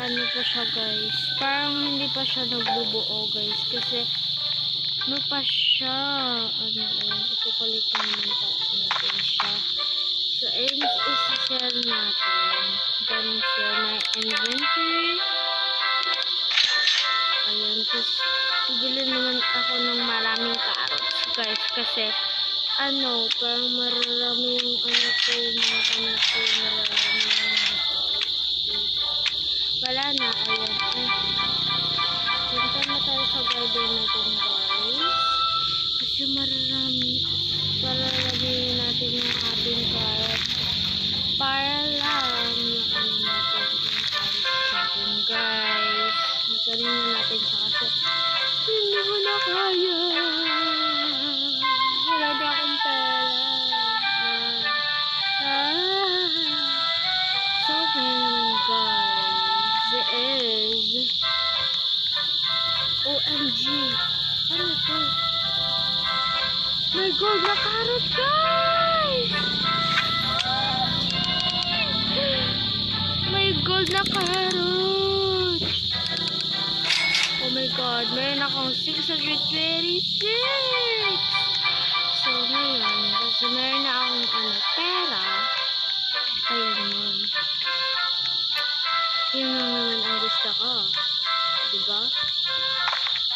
ano pa siya guys, parang hindi pa siya nagbubuo guys, kasi ano pa siya, ano ikukulit naman natin siya. So ayun, isi-share natin. Ganun siya, may inventory. Ayun, tapos bibili naman ako ng maraming carrots guys, kasi ano, parang marami yung ano ko, mga ano ko, marami wala na, ayan. Punta na tayo sa garden natin guys, kasi marami natin yung ating carrots para lang yung ano natin yung carrots natin guys. Nagkarin na natin siya kasi hindi mo na kaya, wala na akong pera. So ngayon guys is OMG, ano to? May gold na carrot guys! May gold na carrot! Oh my god, meron akong 626! So ngayon, kasi meron na akong pera, ayun yun. Yun lang naman ang gusto ko. Diba?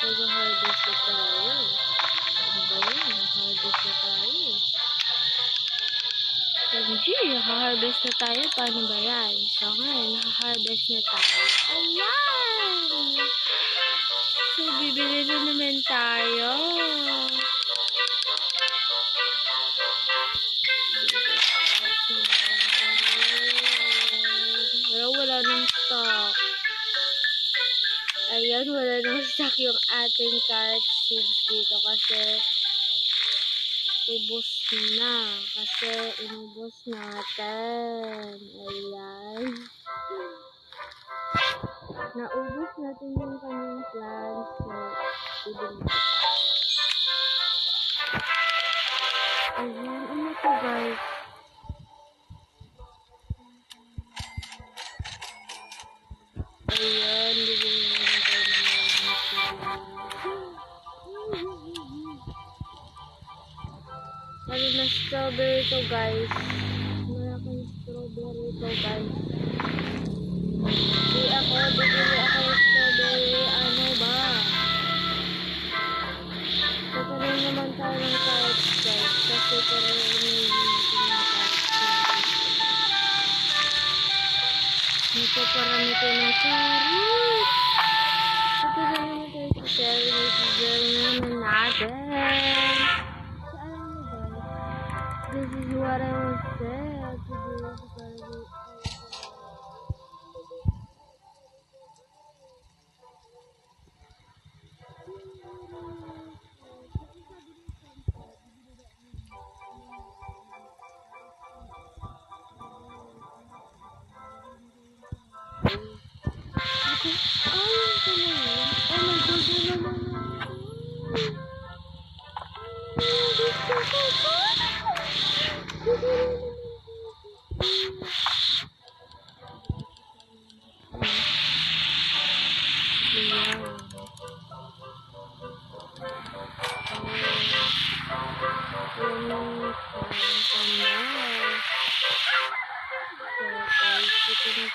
Nag-harvest na tayo. Ano ba yun? Nag-harvest na tayo. MG, naka-harvest na tayo. Paano ba yan? So ngayon, naka-harvest na tayo. Ayan! So, bibili na naman tayo. Wala nang stock. Ayan, wala nang stock yung ating carrot seeds dito kasi ubos na. Kasi inubos natin. Ayan. Naubos natin yung kanyang plants. So, ibig ayan, ano to guys? Ayan, bibili naman tayo ng na strawberry to guys. Malaking strawberry to guys. Bibili ako ng strawberry. Ano ba? Kakaroon naman tayo ng carrots guys. Kasi parang natin yung carrots natin. Dito parami tayo ng carrots. Ito na naman tayo sa cherry. Ito naman natin. This is what I was said to do.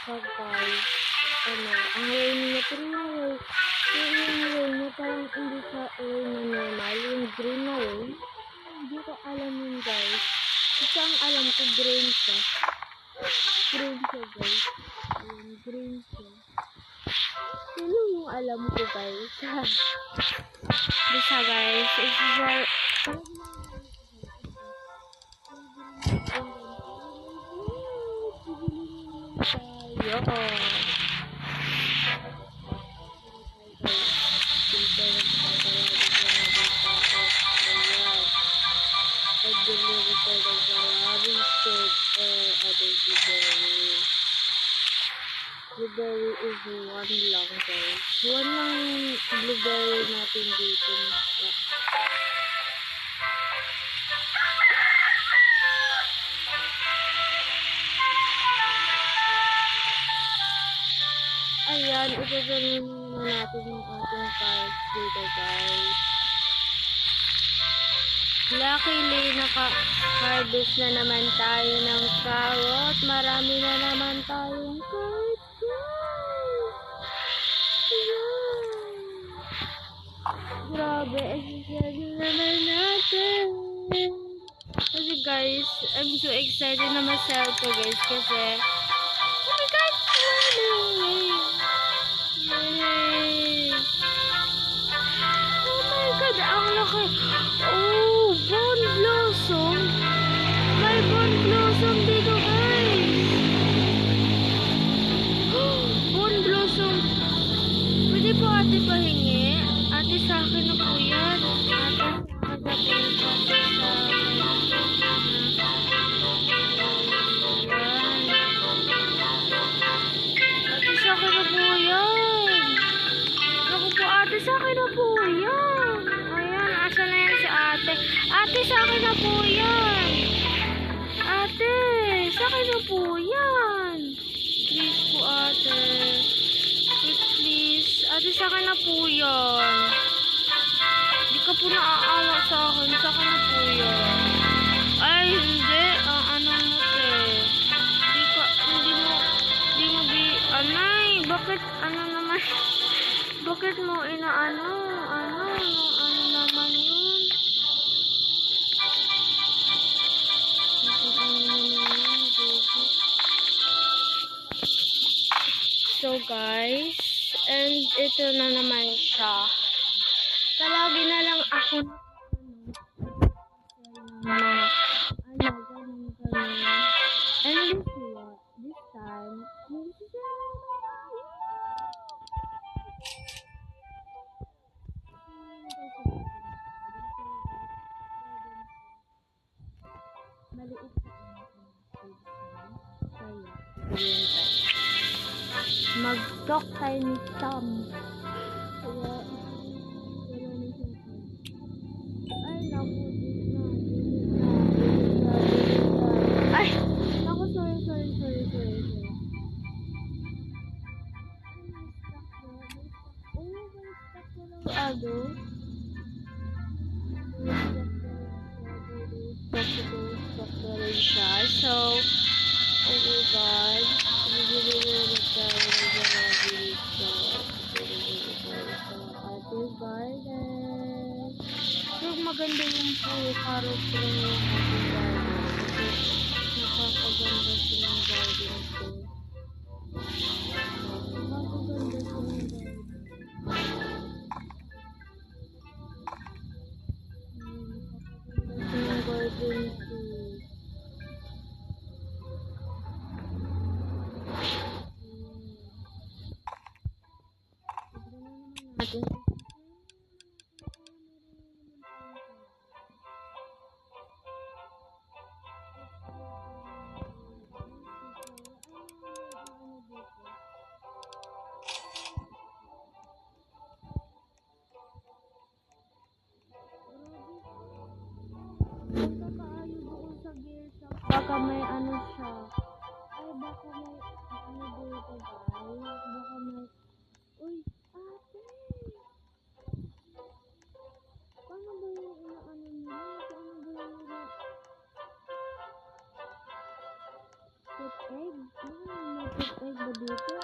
Guys, ano, ang rain niya, pero yung rain niya parang hindi sa rain na normal, yung green na rain, hindi ko alam yun guys. Kasi ang alam ko green siya guys, yung green siya. Yun yung alam ko guys. Bisa guys, isa blueberry is one lang guys. One lang blueberry natin dito. Ayan. Ayan, itutuloy na natin yung ating cards dito, guys. Luckily, naka-harvest na naman tayo ng carrot. Marami na naman tayong cards, guys. Ayan. Grabe, excited naman natin. Kasi guys, I'm so excited na ma-sell to, guys. Kasi, oh my God! Yay! Oh my God! Ang laki! Oh! Bone blossom! May bone blossom dito, guys! Bone blossom! Pwede po ate pahingi? Ate, sa akin na po yan. Ate, sa akin na po yan. Naku po, ate, sa akin na po yan. Ayan, asa na yan si ate. Ate, sa akin na po yan. Ate, sa akin na po yan. Please po, ate. Please. Ate, sa akin na po yan. Hindi ka po naaawa sa akin. Sa akin na po yan. Ay, hindi. Ano mo, te? Anay, bakit, ano naman? Bakit mo inaano? Ano naman yun? So guys, and ito na naman siya. Talagi na lang ako na ganun. And this time, maliit mag-talk tayo ni Tom. Ay, naku, ay, naku, sorry. Ado. So, oh my God. Ating garden. So, maganda yung carrot ko yung ating garden. Kasi nakakaganda silang garden ko. Nakakaganda silang garden. Baka may ano siya. Ay, baka may ano dito, guys. Baka may... Uy, ate! Paano ba yung inaano niya? Paano ba yung put egg? May put egg ba dito?